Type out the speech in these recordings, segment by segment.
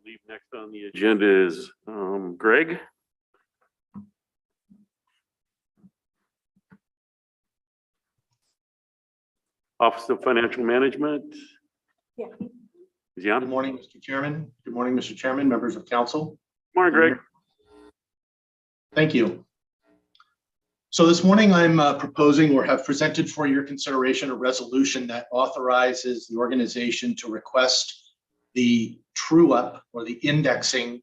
believe next on the agenda is Greg. Office of Financial Management. Yeah. Is he on? Good morning, Mr. Chairman. Good morning, Mr. Chairman, members of council. Morning, Greg. Thank you. So this morning I'm proposing or have presented for your consideration a resolution that authorizes the organization to request the true up or the indexing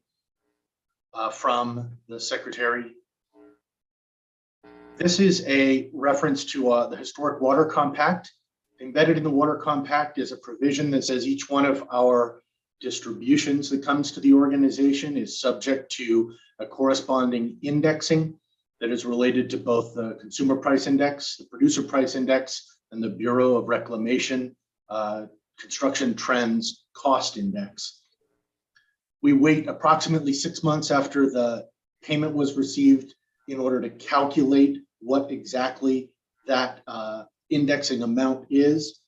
from the secretary. This is a reference to the historic water compact. Embedded in the water compact is a provision that says each one of our distributions that comes to the organization is subject to a corresponding indexing that is related to both the consumer price index, the producer price index, and the Bureau of Reclamation construction trends cost index. We wait approximately 6 months after the payment was received in order to calculate what exactly that indexing amount is.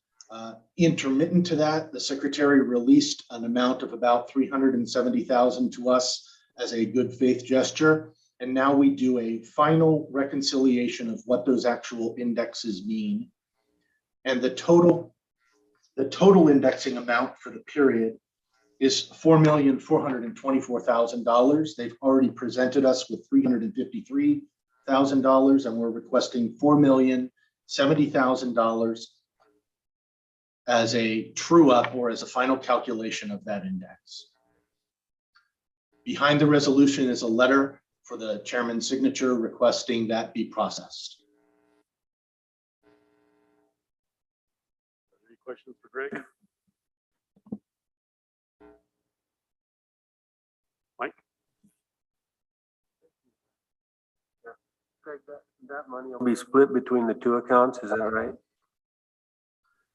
Intermittent to that, the secretary released an amount of about $370,000 to us as a good faith gesture. And now we do a final reconciliation of what those actual indexes mean. And the total indexing amount for the period is $4,424,000. They've already presented us with $353,000, and we're requesting $4,070,000 as a true up or as a final calculation of that index. Behind the resolution is a letter for the chairman's signature requesting that be processed. Any questions for Greg? Mike? Greg, that money will be split between the two accounts, is that right?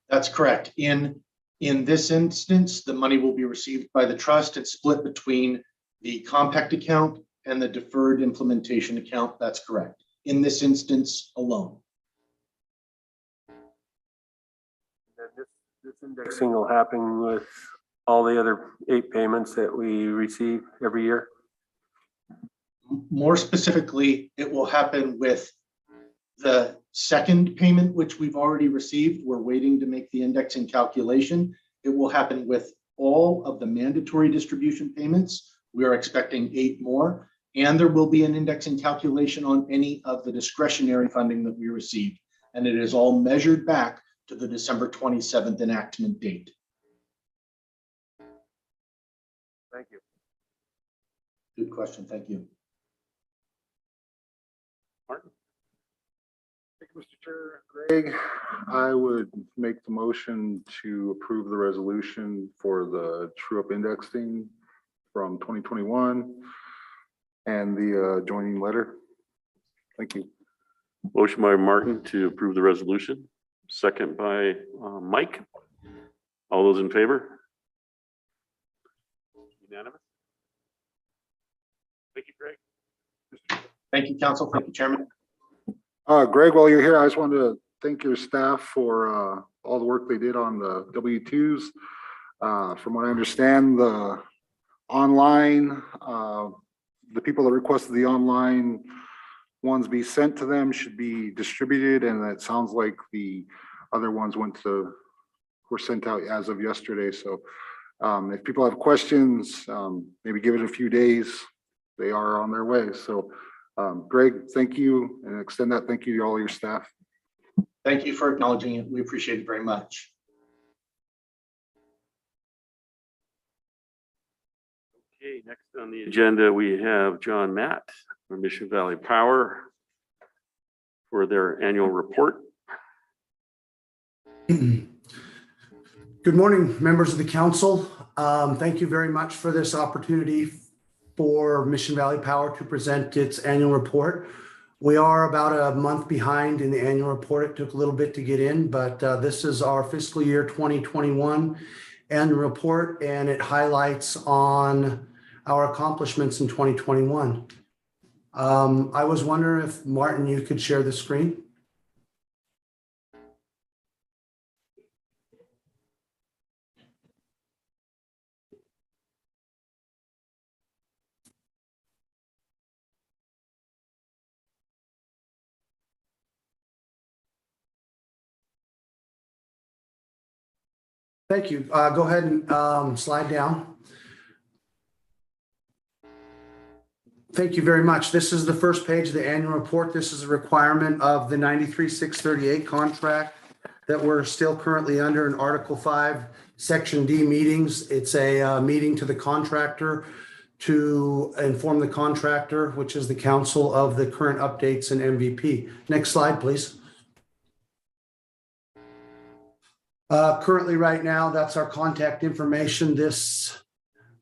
That's correct. In this instance, the money will be received by the trust and split between the compact account and the deferred implementation account. That's correct. In this instance alone. And this indexing will happen with all the other 8 payments that we receive every year? More specifically, it will happen with the second payment, which we've already received. We're waiting to make the indexing calculation. It will happen with all of the mandatory distribution payments. We are expecting 8 more, and there will be an indexing calculation on any of the discretionary funding that we received. And it is all measured back to the December 27th enactment date. Thank you. Good question. Thank you. Martin? Thank you, Mr. Chair. Greg, I would make the motion to approve the resolution for the true up indexing from 2021 and the joining letter. Thank you. Motion by Martin to approve the resolution. Second by Mike. All those in favor? Unanimous. Thank you, Greg. Thank you, council. Thank you, chairman. Greg, while you're here, I just wanted to thank your staff for all the work they did on the W-2s. From what I understand, the online, the people that requested the online ones be sent to them should be distributed, and it sounds like the other ones were sent out as of yesterday. So if people have questions, maybe give it a few days. They are on their way. So Greg, thank you, and extend that thank you to all your staff. Thank you for acknowledging it. We appreciate it very much. Okay, next on the agenda, we have John Matt from Mission Valley Power for their annual report. Good morning, members of the council. Thank you very much for this opportunity for Mission Valley Power to present its annual report. We are about a month behind in the annual report. It took a little bit to get in, but this is our fiscal year 2021 annual report, and it highlights on our accomplishments in 2021. I was wondering if, Martin, you could share the screen. Thank you. Go ahead and slide down. Thank you very much. This is the first page of the annual report. This is a requirement of the 93-638 contract that we're still currently under in Article 5, Section D meetings. It's a meeting to the contractor to inform the contractor, which is the council, of the current updates in MVP. Next slide, please. Currently, right now, that's our contact information. This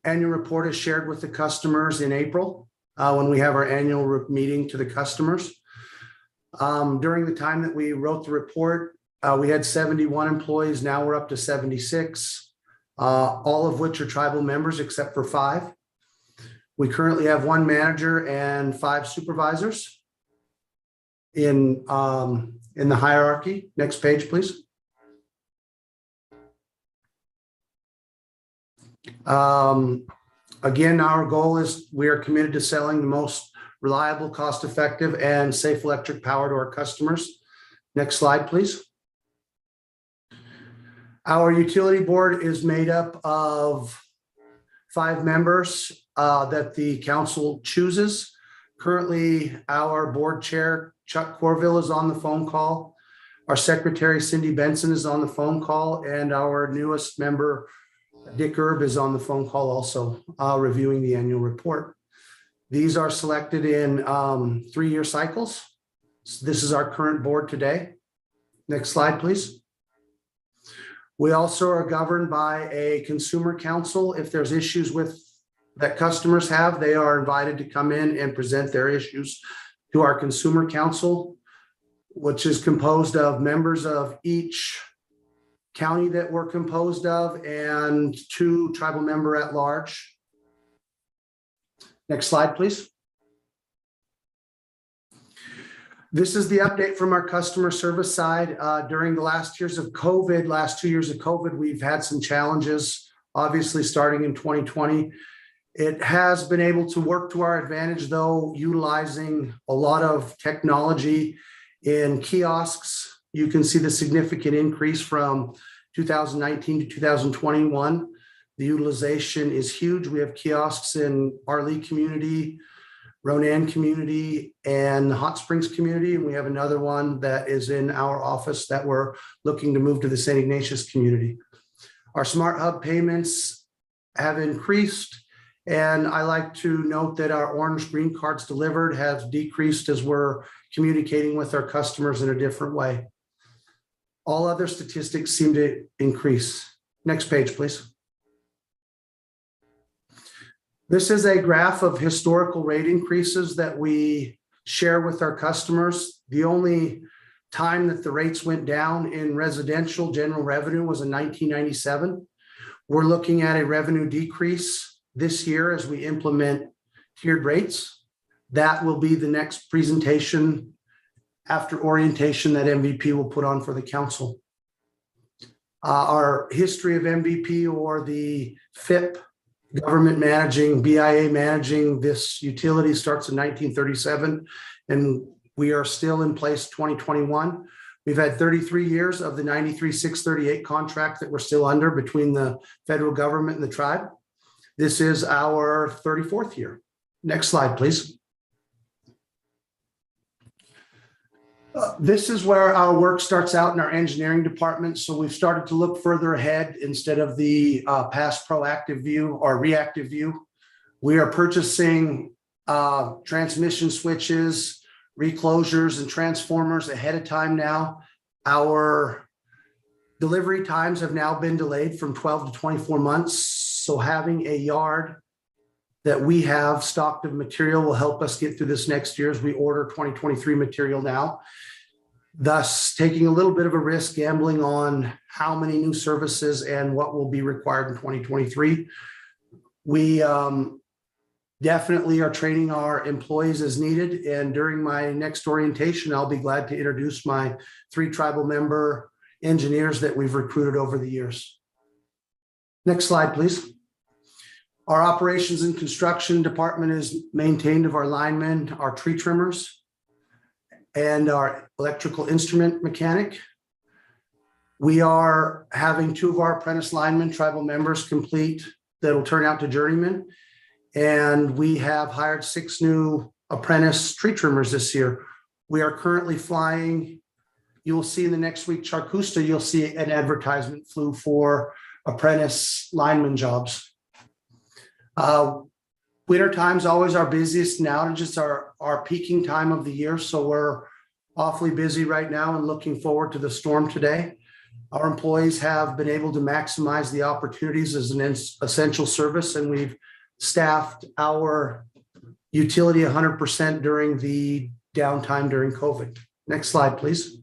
annual report is shared with the customers in April when we have our annual meeting to the customers. During the time that we wrote the report, we had 71 employees. Now we're up to 76, all of which are tribal members except for 5. We currently have 1 manager and 5 supervisors in the hierarchy. Next page, please. Again, our goal is we are committed to selling the most reliable, cost-effective, and safe electric power to our customers. Next slide, please. Our utility board is made up of 5 members that the council chooses. Currently, our board chair, Chuck Corville, is on the phone call. Our secretary, Cindy Benson, is on the phone call, and our newest member, Dick Erb, is on the phone call also, reviewing the annual report. These are selected in 3-year cycles. This is our current board today. Next slide, please. We also are governed by a consumer council. If there's issues that customers have, they are invited to come in and present their issues to our consumer council, which is composed of members of each county that we're composed of and 2 tribal member at large. Next slide, please. This is the update from our customer service side. During the last 2 years of COVID, we've had some challenges, obviously starting in 2020. It has been able to work to our advantage, though, utilizing a lot of technology in kiosks. You can see the significant increase from 2019 to 2021. The utilization is huge. We have kiosks in our Lee community, Ronan community, and the Hot Springs community. And we have another one that is in our office that we're looking to move to the St. Ignatius community. Our Smart Hub payments have increased. And I like to note that our orange green cards delivered have decreased as we're communicating with our customers in a different way. All other statistics seem to increase. Next page, please. This is a graph of historical rate increases that we share with our customers. The only time that the rates went down in residential general revenue was in 1997. We're looking at a revenue decrease this year as we implement tiered rates. That will be the next presentation after orientation that MVP will put on for the council. Our history of MVP, or the FIP, government managing, BIA managing this utility, starts in 1937, and we are still in place 2021. We've had 33 years of the 93-638 contract that we're still under between the federal government and the tribe. This is our 34th year. Next slide, please. This is where our work starts out in our engineering department. So we've started to look further ahead instead of the past proactive view or reactive view. We are purchasing transmission switches, reclosures, and transformers ahead of time now. Our delivery times have now been delayed from 12 to 24 months. So having a yard that we have stocked of material will help us get through this next year as we order 2023 material now, thus taking a little bit of a risk, gambling on how many new services and what will be required in 2023. We definitely are training our employees as needed. And during my next orientation, I'll be glad to introduce my 3 tribal member engineers that we've recruited over the years. Next slide, please. Our operations and construction department is maintained of our linemen, our tree trimmers, and our electrical instrument mechanic. We are having 2 of our apprentice linemen, tribal members, complete that'll turn out to journeymen. And we have hired 6 new apprentice tree trimmers this year. We are currently flying. You will see in the next week, Charcusta, you'll see an advertisement flew for apprentice lineman jobs. Winter time's always our busiest, and outages are our peaking time of the year. So we're awfully busy right now and looking forward to the storm today. Our employees have been able to maximize the opportunities as an essential service, and we've staffed our utility 100% during the downtime during COVID. Next slide, please.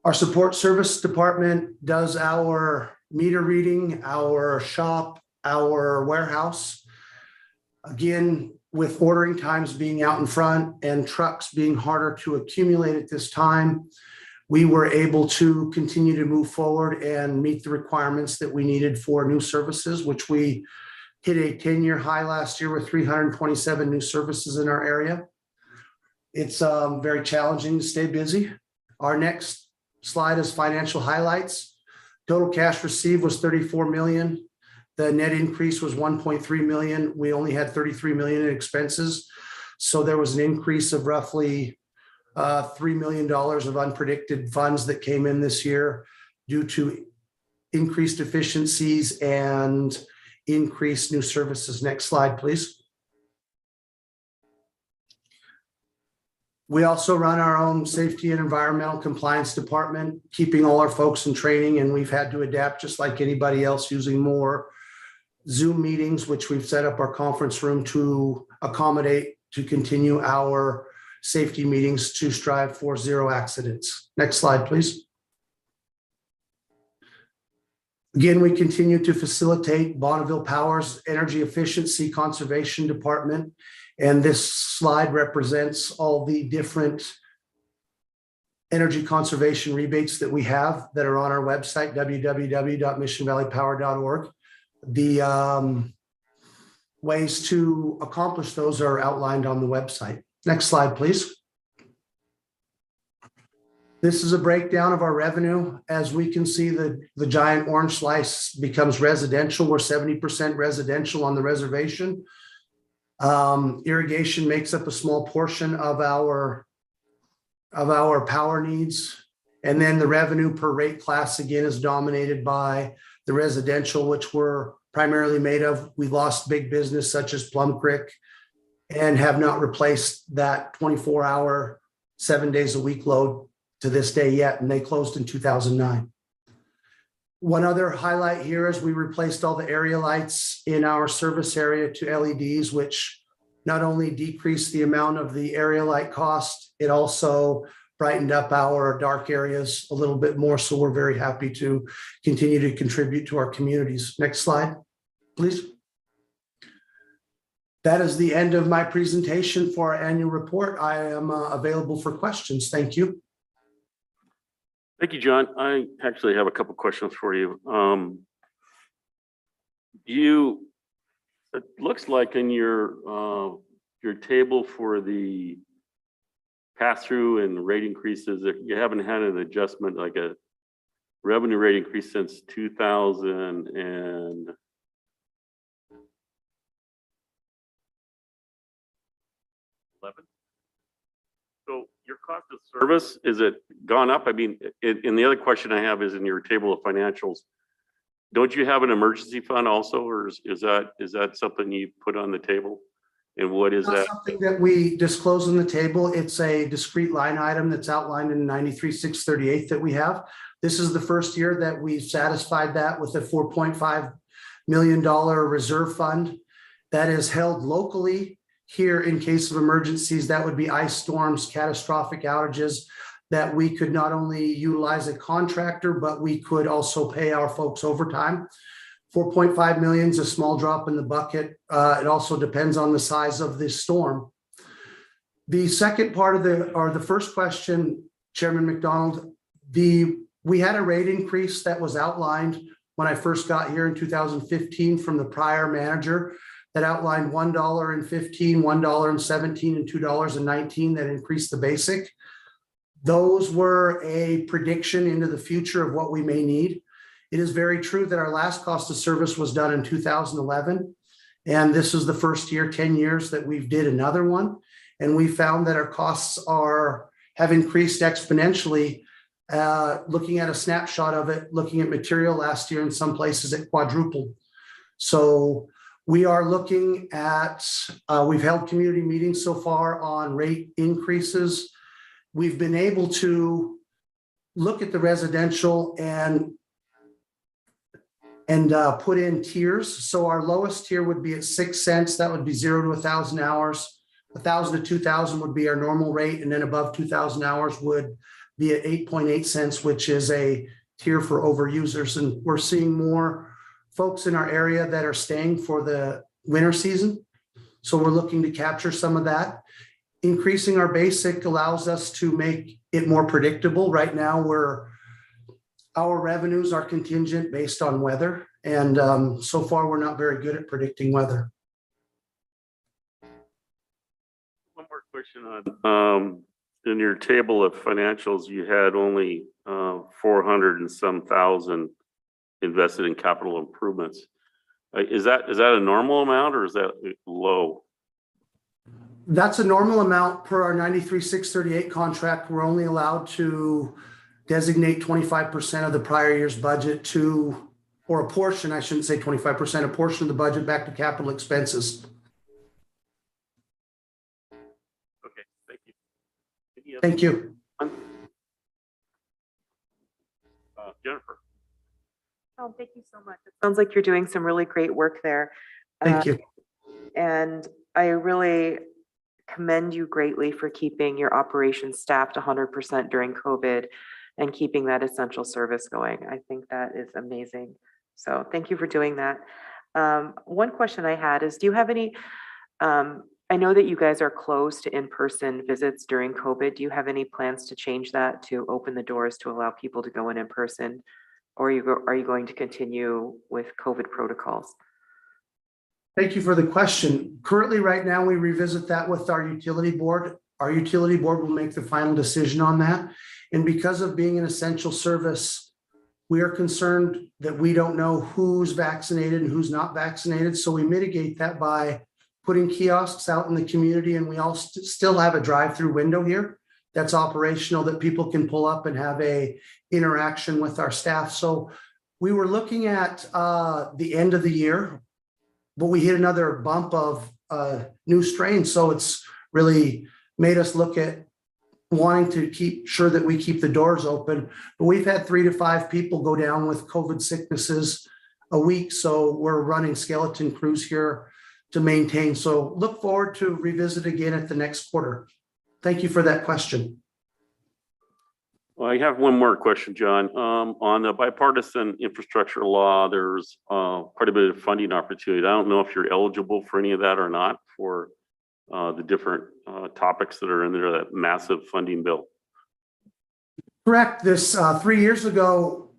Our support service department does our meter reading, our shop, our warehouse. Again, with ordering times being out in front and trucks being harder to accumulate at this time, we were able to continue to move forward and meet the requirements that we needed for new services, which we hit a 10-year high last year with 327 new services in our area. It's very challenging to stay busy. Our next slide is financial highlights. Total cash received was 34 million. The net increase was 1.3 million. We only had 33 million in expenses. So there was an increase of roughly $3 million of unpredicted funds that came in this year due to increased efficiencies and increased new services. Next slide, please. We also run our own safety and environmental compliance department, keeping all our folks in training, and we've had to adapt just like anybody else using more Zoom meetings, which we've set up our conference room to accommodate to continue our safety meetings to strive for 0 accidents. Next slide, please. Again, we continue to facilitate Bonneville Power's energy efficiency conservation department. And this slide represents all the different energy conservation rebates that we have that are on our website, www.missionvalleypower.org. The ways to accomplish those are outlined on the website. Next slide, please. This is a breakdown of our revenue. As we can see, the giant orange slice becomes residential. We're 70% residential on the reservation. Irrigation makes up a small portion of our power needs. And then the revenue per rate class, again, is dominated by the residential, which we're primarily made of. We lost big business such as Plum Creek and have not replaced that 24-hour, 7 days a week load to this day yet, and they closed in 2009. One other highlight here is we replaced all the area lights in our service area to LEDs, which not only decreased the amount of the area light cost, it also brightened up our dark areas a little bit more. So we're very happy to continue to contribute to our communities. Next slide, please. That is the end of my presentation for our annual report. I am available for questions. Thank you. Thank you, John. I actually have a couple questions for you. It looks like in your table for the pass-through and rate increases, that you haven't had an adjustment, like a revenue rate increase since 2011. So your cost of service, is it gone up? I mean, and the other question I have is in your table of financials, don't you have an emergency fund also, or is that something you put on the table? And what is that? Something that we disclose on the table. It's a discrete line item that's outlined in 93-638 that we have. This is the first year that we've satisfied that with a $4.5 million reserve fund that is held locally here in case of emergencies. That would be ice storms, catastrophic outages, that we could not only utilize a contractor, but we could also pay our folks overtime. 4.5 million is a small drop in the bucket. It also depends on the size of this storm. The second part of the first question, Chairman McDonald, we had a rate increase that was outlined when I first got here in 2015 from the prior manager that outlined $1.15, $1.17, and $2.19 that increased the basic. Those were a prediction into the future of what we may need. It is very true that our last cost of service was done in 2011. And this is the first year, 10 years that we've did another one. And we found that our costs have increased exponentially. Looking at a snapshot of it, looking at material last year, in some places it quadrupled. So we are looking at, we've held community meetings so far on rate increases. We've been able to look at the residential and put in tiers. So our lowest tier would be at 6 cents. That would be 0 to 1,000 hours. 1,000 to 2,000 would be our normal rate. And then above 2,000 hours would be at 8.8 cents, which is a tier for overusers. And we're seeing more folks in our area that are staying for the winter season. So we're looking to capture some of that. Increasing our basic allows us to make it more predictable. Right now, our revenues are contingent based on weather. And so far, we're not very good at predicting weather. One more question on, in your table of financials, you had only 400 and some thousand invested in capital improvements. Is that a normal amount or is that low? That's a normal amount per our 93-638 contract. We're only allowed to designate 25% of the prior year's budget to, or a portion, I shouldn't say 25%, a portion of the budget back to capital expenses. Okay, thank you. Any other- Thank you. Jennifer. Oh, thank you so much. It sounds like you're doing some really great work there. Thank you. And I really commend you greatly for keeping your operations staffed 100% during COVID and keeping that essential service going. I think that is amazing. So thank you for doing that. One question I had is, do you have any, I know that you guys are closed to in-person visits during COVID. Do you have any plans to change that, to open the doors to allow people to go in person? Or are you going to continue with COVID protocols? Thank you for the question. Currently, right now, we revisit that with our utility board. Our utility board will make the final decision on that. And because of being an essential service, we are concerned that we don't know who's vaccinated and who's not vaccinated. So we mitigate that by putting kiosks out in the community. And we all still have a drive-through window here that's operational that people can pull up and have a interaction with our staff. So we were looking at the end of the year, but we hit another bump of new strains. So it's really made us look at wanting to keep sure that we keep the doors open. But we've had 3 to 5 people go down with COVID sicknesses a week. So we're running skeleton crews here to maintain. So look forward to revisit again at the next quarter. Thank you for that question. Well, I have one more question, John. On the bipartisan infrastructure law, there's quite a bit of funding opportunity. I don't know if you're eligible for any of that or not for the different topics that are in there, that massive funding bill. Correct. This 3 years ago,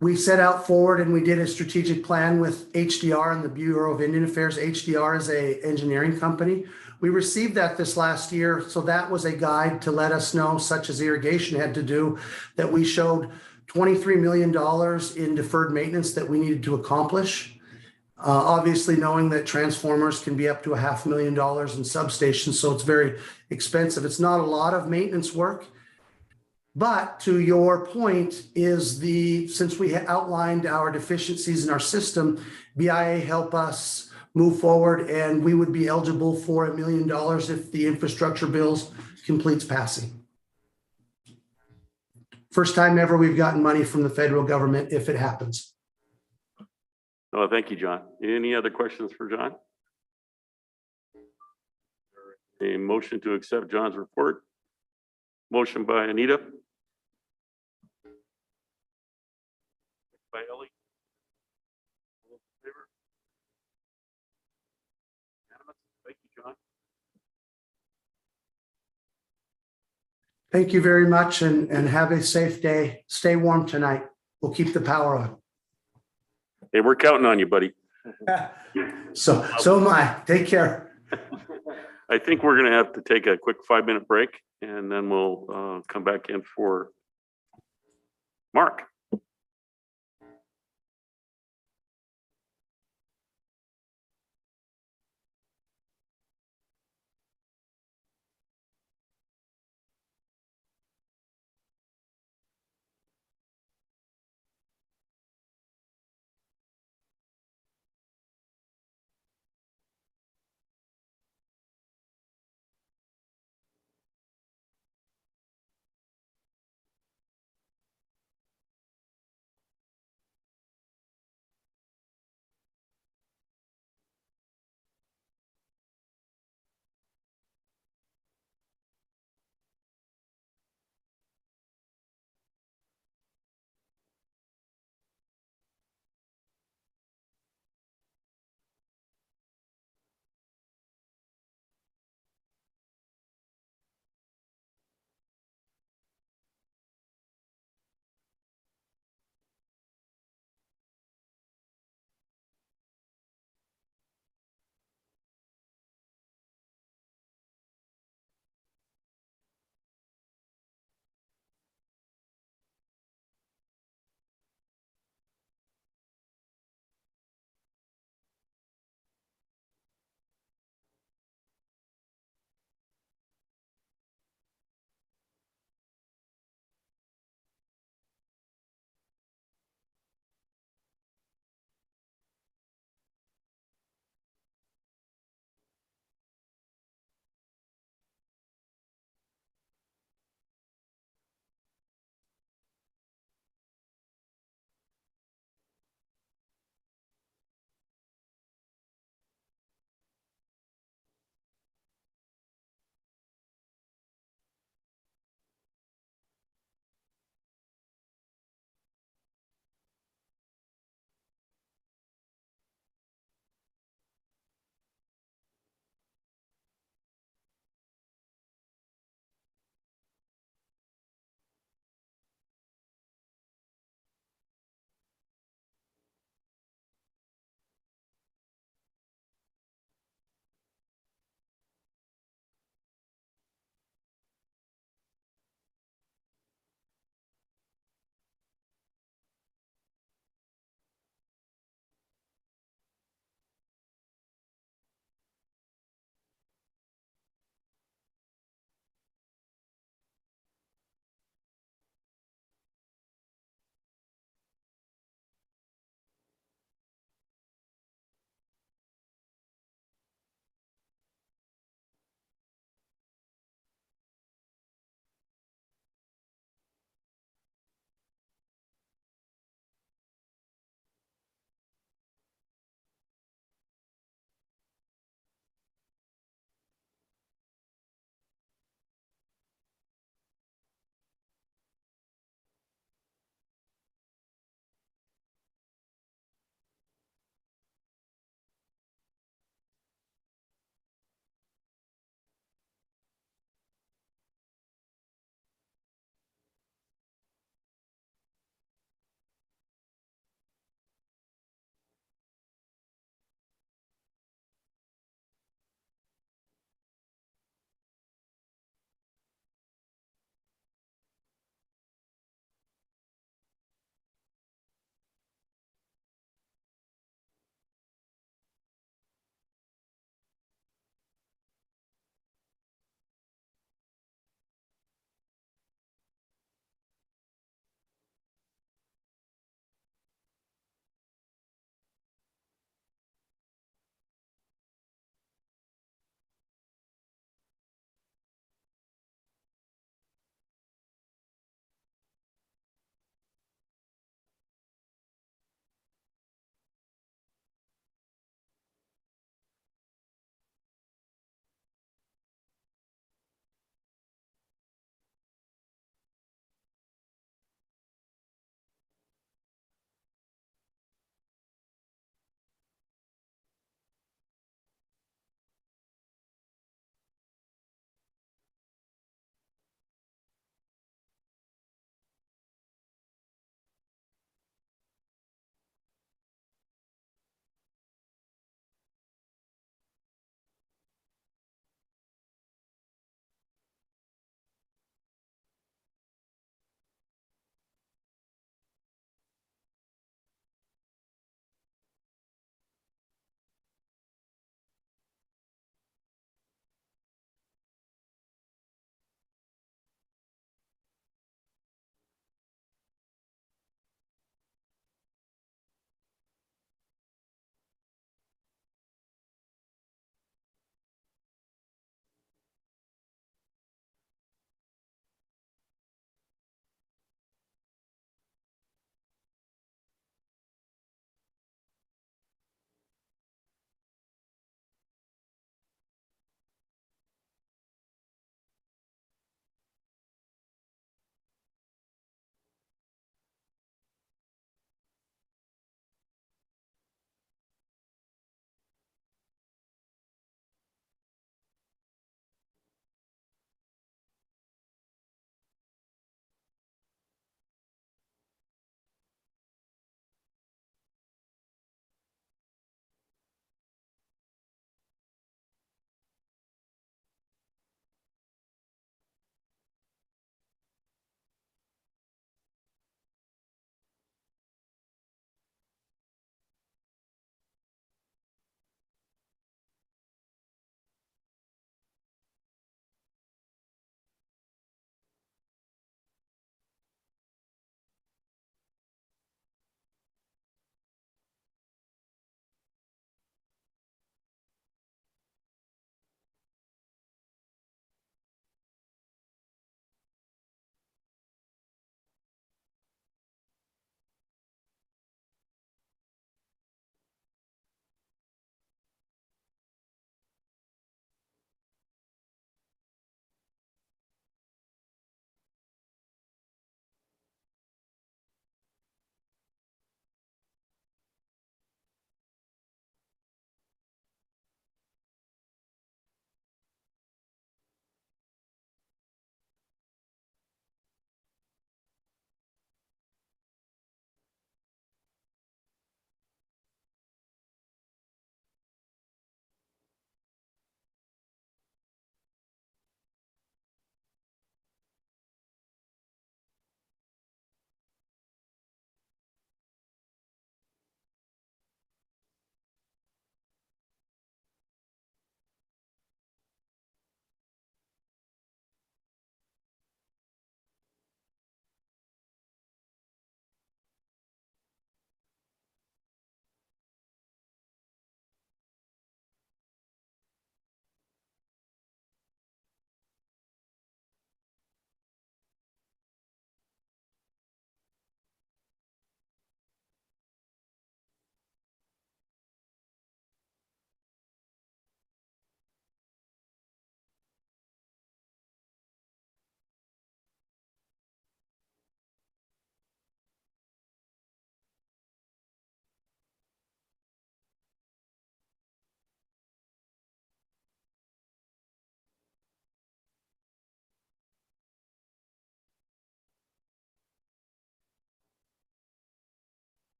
we set out forward and we did a strategic plan with HDR and the Bureau of Indian Affairs. HDR is an engineering company. We received that this last year. So that was a guide to let us know, such as irrigation had to do, that we showed $23 million in deferred maintenance that we needed to accomplish. Obviously knowing that transformers can be up to $500,000 in substations. So it's very expensive. It's not a lot of maintenance work. But to your point is since we outlined our deficiencies in our system, BIA helped us move forward, and we would be eligible for $1 million if the infrastructure bills completes passing. First time ever we've gotten money from the federal government if it happens. Oh, thank you, John. Any other questions for John? A motion to accept John's report. Motion by Anita. By Ellie. All in favor? Unanimous. Thank you, John. Thank you very much and have a safe day. Stay warm tonight. We'll keep the power on. Hey, we're counting on you, buddy. So am I. Take care. I think we're going to have to take a quick 5-minute break and then we'll come back in for Mark.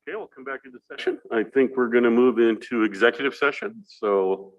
Okay, we'll come back into session. I think we're going to move into executive session. So